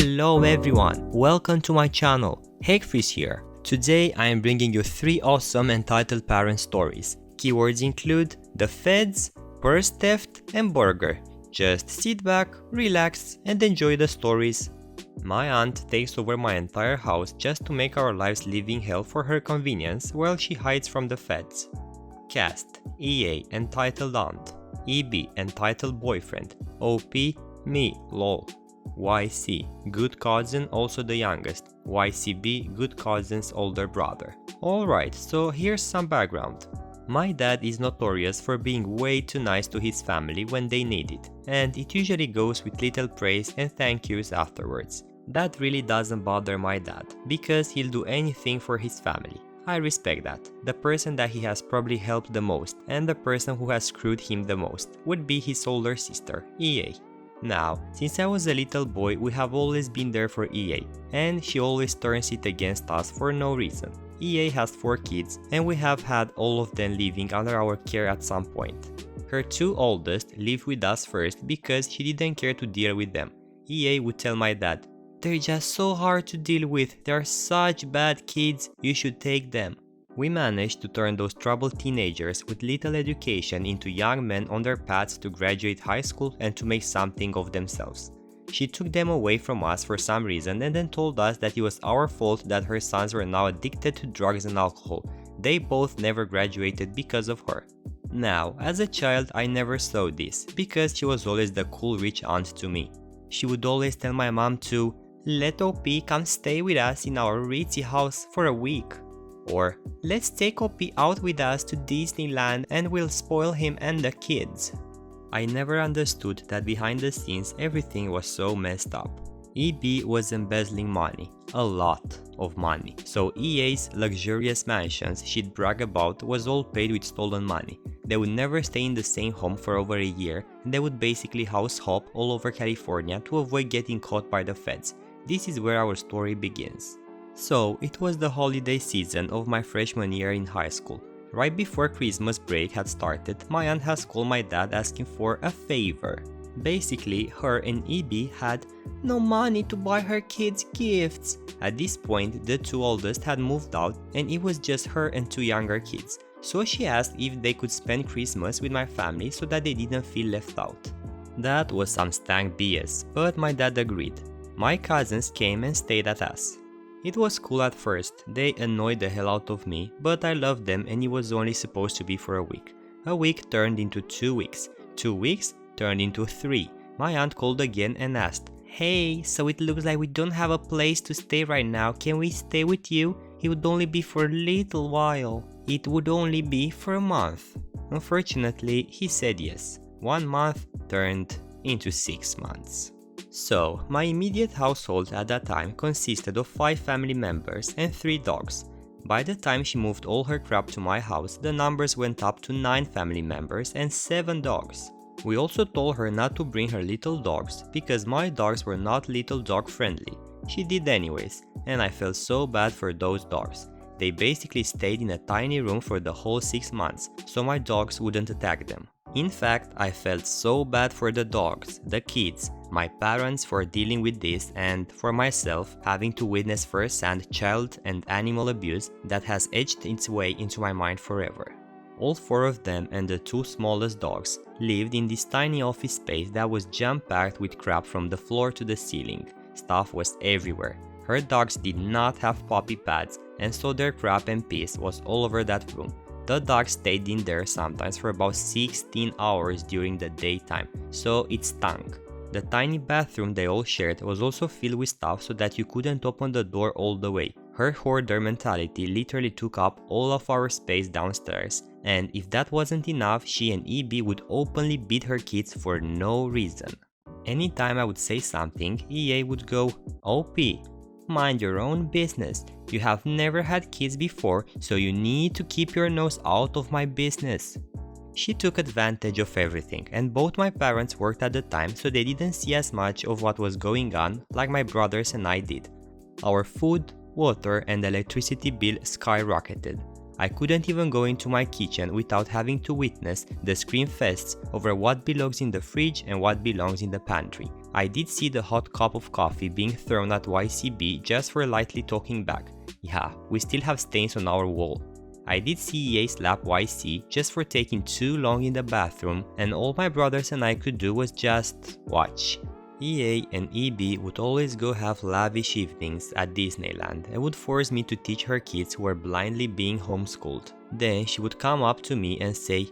Hello everyone, welcome to my channel, Hegfreeze here. Today I am bringing you 3 awesome entitled parent stories. Keywords include the feds, purse theft and burger. Just sit back, relax and enjoy the stories. My aunt takes over my entire house just to make our lives living hell for her convenience while she hides from the feds. Cast: EA entitled aunt, EB entitled boyfriend, OP me lol. YC, good cousin, also the youngest. YCB, good cousin's older brother. Alright, so here's some background. My dad is notorious for being way too nice to his family when they need it, and it usually goes with little praise and thank yous afterwards. That really doesn't bother my dad, because he'll do anything for his family. I respect that. The person that he has probably helped the most, and the person who has screwed him the most, would be his older sister, EA. Now, since I was a little boy, we have always been there for EA, and she always turns it against us for no reason. EA has 4 kids, and we have had all of them living under our care at some point. Her 2 oldest lived with us first because she didn't care to deal with them. EA would tell my dad, "They're just so hard to deal with, they're such bad kids, you should take them." We managed to turn those troubled teenagers with little education into young men on their paths to graduate high school and to make something of themselves. She took them away from us for some reason and then told us that it was our fault that her sons were now addicted to drugs and alcohol. They both never graduated because of her. Now, as a child I never saw this, because she was always the cool rich aunt to me. She would always tell my mom to let OP come stay with us in our ritzy house for a week. Or, let's take OP out with us to Disneyland and we'll spoil him and the kids. I never understood that behind the scenes everything was so messed up. EB was embezzling money, a lot of money, so EA's luxurious mansions she'd brag about was all paid with stolen money. They would never stay in the same home for over a year, and they would basically house hop all over California to avoid getting caught by the feds. This is where our story begins. So, it was the holiday season of my freshman year in high school. Right before Christmas break had started, my aunt has called my dad asking for a favor. Basically, her and EB had no money to buy her kids gifts. At this point, the 2 oldest had moved out and it was just her and 2 younger kids. So she asked if they could spend Christmas with my family so that they didn't feel left out. That was some stank BS, but my dad agreed. My cousins came and stayed at us. It was cool at first, they annoyed the hell out of me, but I loved them and it was only supposed to be for a week. A week turned into 2 weeks, 2 weeks turned into 3. My aunt called again and asked, "Hey, so it looks like we don't have a place to stay right now, can we stay with you? It would only be for a little while." It would only be for a month. Unfortunately, he said yes. 1 month turned into 6 months. So, my immediate household at that time consisted of 5 family members and 3 dogs. By the time she moved all her crap to my house, the numbers went up to 9 family members and 7 dogs. We also told her not to bring her little dogs, because my dogs were not little dog friendly. She did anyways, and I felt so bad for those dogs. They basically stayed in a tiny room for the whole 6 months, so my dogs wouldn't attack them. In fact, I felt so bad for the dogs, the kids, my parents for dealing with this, and for myself having to witness firsthand child and animal abuse that has etched its way into my mind forever. All 4 of them and the 2 smallest dogs lived in this tiny office space that was jam-packed with crap from the floor to the ceiling. Stuff was everywhere. Her dogs did not have puppy pads, and so their crap and piss was all over that room. The dogs stayed in there sometimes for about 16 hours during the daytime, so it stunk. The tiny bathroom they all shared was also filled with stuff so that you couldn't open the door all the way. Her hoarder mentality literally took up all of our space downstairs, and if that wasn't enough, she and EB would openly beat her kids for no reason. Anytime I would say something, EA would go, "OP, mind your own business. You have never had kids before, so you need to keep your nose out of my business." She took advantage of everything, and both my parents worked at the time, so they didn't see as much of what was going on like my brothers and I did. Our food, water and electricity bill skyrocketed. I couldn't even go into my kitchen without having to witness the scream fests over what belongs in the fridge and what belongs in the pantry. I did see the hot cup of coffee being thrown at YCB just for lightly talking back. Yeah, we still have stains on our wall. I did see EA slap YC just for taking too long in the bathroom, and all my brothers and I could do was just watch. EA and EB would always go have lavish evenings at Disneyland and would force me to teach her kids who were blindly being homeschooled. Then she would come up to me and say,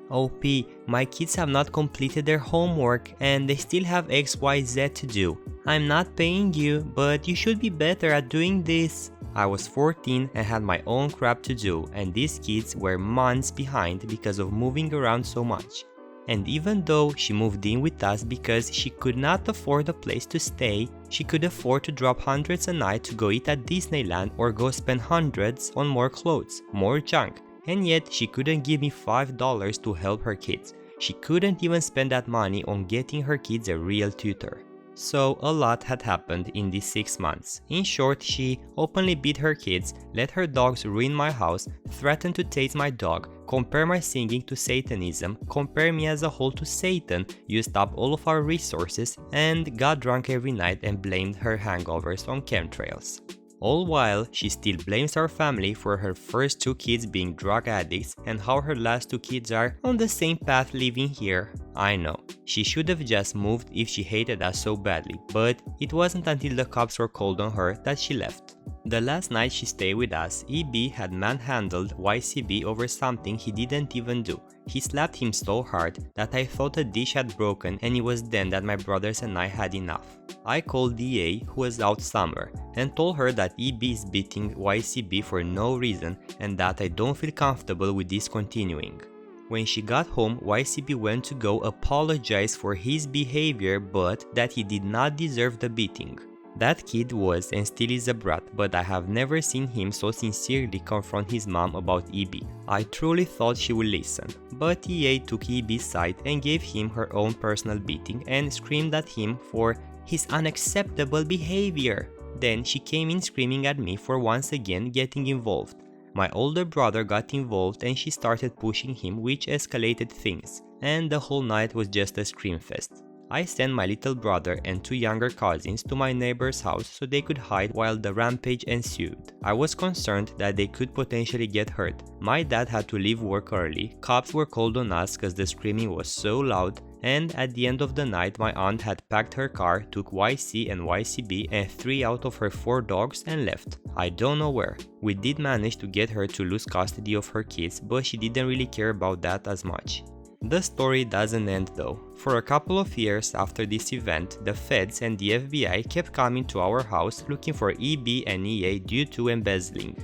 "OP, my kids have not completed their homework and they still have XYZ to do. I'm not paying you, but you should be better at doing this." I was 14 and had my own crap to do, and these kids were months behind because of moving around so much. And even though she moved in with us because she could not afford a place to stay, she could afford to drop hundreds a night to go eat at Disneyland or go spend hundreds on more clothes, more junk. And yet she couldn't give me $5 to help her kids. She couldn't even spend that money on getting her kids a real tutor. So a lot had happened in these 6 months. In short, she openly beat her kids, let her dogs ruin my house, threatened to tase my dog, compare my singing to Satanism, compare me as a whole to Satan, used up all of our resources, and got drunk every night and blamed her hangovers on chemtrails. All while, she still blames our family for her first 2 kids being drug addicts and how her last 2 kids are on the same path living here. I know, she should have just moved if she hated us so badly, but it wasn't until the cops were called on her that she left. The last night she stayed with us, EB had manhandled YCB over something he didn't even do. He slapped him so hard that I thought a dish had broken, and it was then that my brothers and I had enough. I called EA, who was out somewhere, and told her that EB is beating YCB for no reason and that I don't feel comfortable with this continuing. When she got home, YCB went to go apologize for his behavior, but that he did not deserve the beating. That kid was and still is a brat, but I have never seen him so sincerely confront his mom about EB. I truly thought she would listen, but EA took EB's side and gave him her own personal beating and screamed at him for his unacceptable behavior. Then she came in screaming at me for once again getting involved. My older brother got involved and she started pushing him, which escalated things, and the whole night was just a scream fest. I sent my little brother and 2 younger cousins to my neighbor's house so they could hide while the rampage ensued. I was concerned that they could potentially get hurt. My dad had to leave work early, cops were called on us because the screaming was so loud, and at the end of the night my aunt had packed her car, took YC and YCB and 3 out of her 4 dogs and left. I don't know where. We did manage to get her to lose custody of her kids, but she didn't really care about that as much. The story doesn't end though. For a couple of years after this event, the feds and the FBI kept coming to our house looking for EB and EA due to embezzling.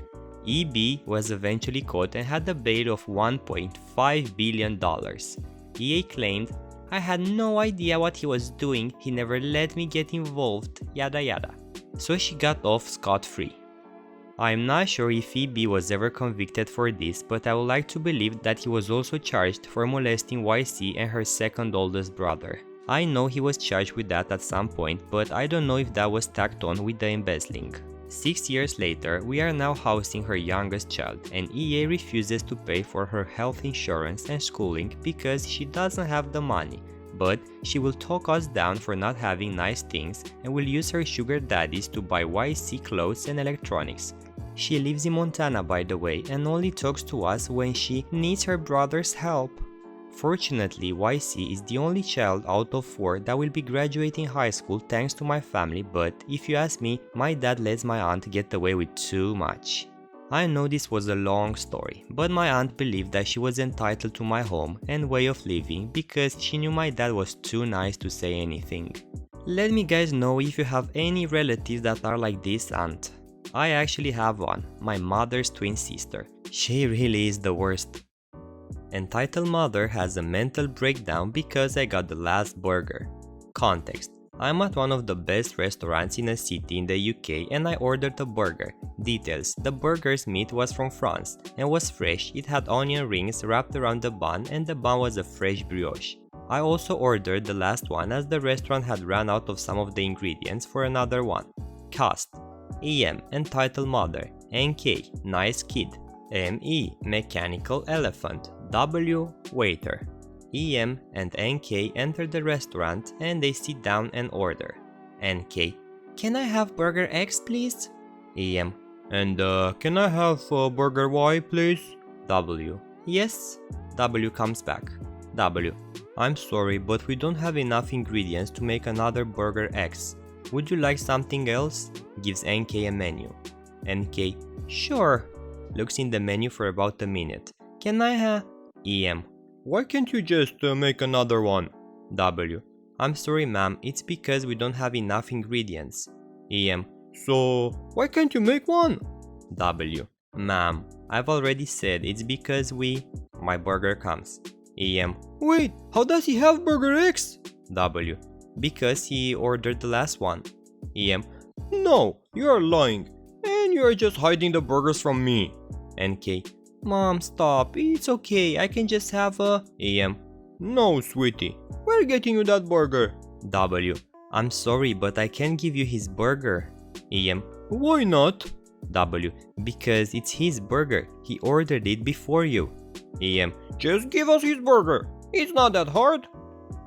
EB was eventually caught and had a bail of $1.5 billion. EA claimed, "I had no idea what he was doing, he never let me get involved, yada yada." So she got off scot-free. I'm not sure if EB was ever convicted for this, but I would like to believe that he was also charged for molesting YC and her second oldest brother. I know he was charged with that at some point, but I don't know if that was tacked on with the embezzling. 6 years later, we are now housing her youngest child, and EA refuses to pay for her health insurance and schooling because she doesn't have the money. But she will talk us down for not having nice things and will use her sugar daddies to buy YC clothes and electronics. She lives in Montana, by the way, and only talks to us when she needs her brother's help. Fortunately, YC is the only child out of 4 that will be graduating high school thanks to my family, but if you ask me, my dad lets my aunt get away with too much. I know this was a long story, but my aunt believed that she was entitled to my home and way of living because she knew my dad was too nice to say anything. Let me guys know if you have any relatives that are like this aunt. I actually have one, my mother's twin sister. She really is the worst. Entitled Mother has a mental breakdown because I got the last burger. Context: I'm at one of the best restaurants in a city in the UK and I ordered a burger. Details: the burger's meat was from France and was fresh, it had onion rings wrapped around the bun and the bun was a fresh brioche. I also ordered the last one as the restaurant had run out of some of the ingredients for another one. Cast: EM, Entitled Mother. NK, Nice Kid. ME, Mechanical Elephant. W, Waiter. EM and NK enter the restaurant and they sit down and order. NK, can I have burger X please? EM, and can I have burger Y please? W, yes. W comes back. W, I'm sorry but we don't have enough ingredients to make another burger X. Would you like something else? Gives NK a menu. NK, sure. Looks in the menu for about a minute. Can I have? EM, why can't you just make another one? W, I'm sorry ma'am, it's because we don't have enough ingredients. EM, so why can't you make one? W, ma'am, I've already said it's because my burger comes. EM, wait, how does he have burger X? W, because he ordered the last one. EM, no, you are lying, and you are just hiding the burgers from me. NK, Mom, stop, it's okay, I can just have a... EM, no, sweetie, we're getting you that burger. W, I'm sorry, but I can't give you his burger. EM, why not? W, because it's his burger, he ordered it before you. EM, just give us his burger, it's not that hard.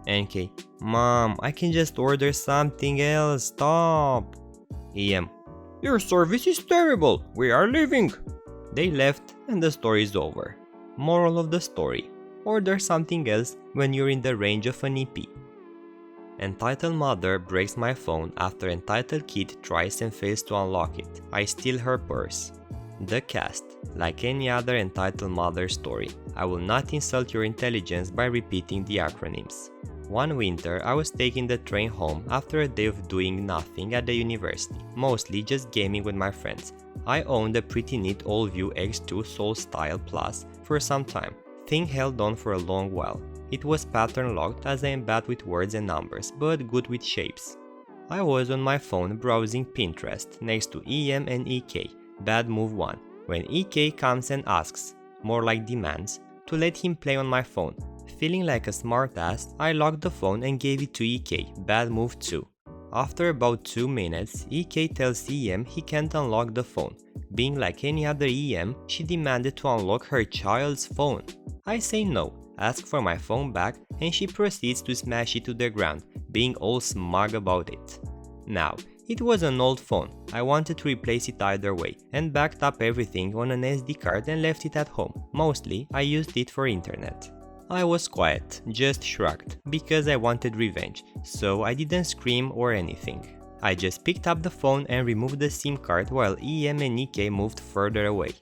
NK, Mom, I can just order something else, stop. EM, your service is terrible, we are leaving. They left and the story is over. Moral of the story, order something else when you're in the range of an EP. Entitled mother breaks my phone after entitled kid tries and fails to unlock it. I steal her purse. The cast, like any other entitled mother story, I will not insult your intelligence by repeating the acronyms. One winter, I was taking the train home after a day of doing nothing at the university, mostly just gaming with my friends. I owned a pretty neat Allview X2 Soul Style Plus for some time. Thing held on for a long while. It was pattern locked as I am bad with words and numbers, but good with shapes. I was on my phone browsing Pinterest next to EM and EK, bad move 1, when EK comes and asks, more like demands, to let him play on my phone. Feeling like a smartass, I locked the phone and gave it to EK, bad move 2. After about 2 minutes, EK tells EM he can't unlock the phone. Being like any other EM, she demanded to unlock her child's phone. I say no, ask for my phone back, and she proceeds to smash it to the ground, being all smug about it. Now, it was an old phone, I wanted to replace it either way, and backed up everything on an SD card and left it at home. Mostly, I used it for internet. I was quiet, just shrugged, because I wanted revenge, so I didn't scream or anything. I just picked up the phone and removed the SIM card while EM and EK moved further away.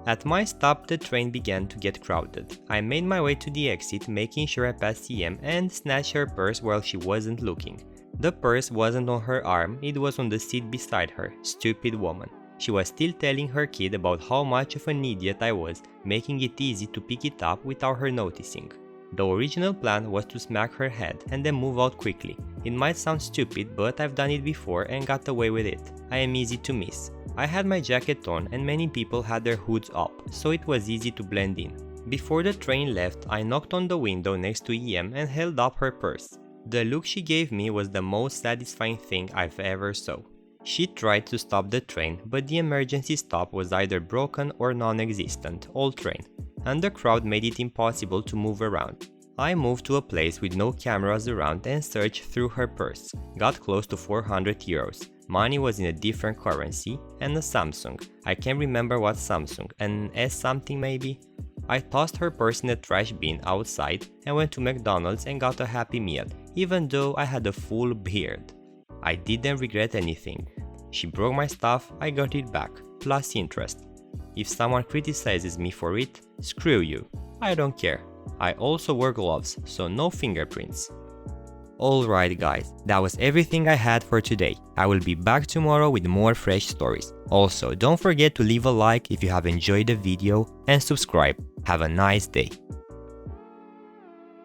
At my stop, the train began to get crowded. I made my way to the exit, making sure I passed EM and snatched her purse while she wasn't looking. The purse wasn't on her arm, it was on the seat beside her, stupid woman. She was still telling her kid about how much of an idiot I was, making it easy to pick it up without her noticing. The original plan was to smack her head and then move out quickly. It might sound stupid, but I've done it before and got away with it. I am easy to miss. I had my jacket on and many people had their hoods up, so it was easy to blend in. Before the train left, I knocked on the window next to EM and held up her purse. The look she gave me was the most satisfying thing I've ever saw. She tried to stop the train, but the emergency stop was either broken or non-existent, all train, and the crowd made it impossible to move around. I moved to a place with no cameras around and searched through her purse, got close to 400 euros. Money was in a different currency, and a Samsung. I can't remember what Samsung, an S something maybe? I tossed her purse in a trash bin outside and went to McDonald's and got a Happy Meal, even though I had a full beard. I didn't regret anything. She broke my stuff, I got it back, plus interest. If someone criticizes me for it, screw you. I don't care. I also wear gloves, so no fingerprints. Alright guys, that was everything I had for today. I will be back tomorrow with more fresh stories. Also, don't forget to leave a like if you have enjoyed the video and subscribe. Have a nice day.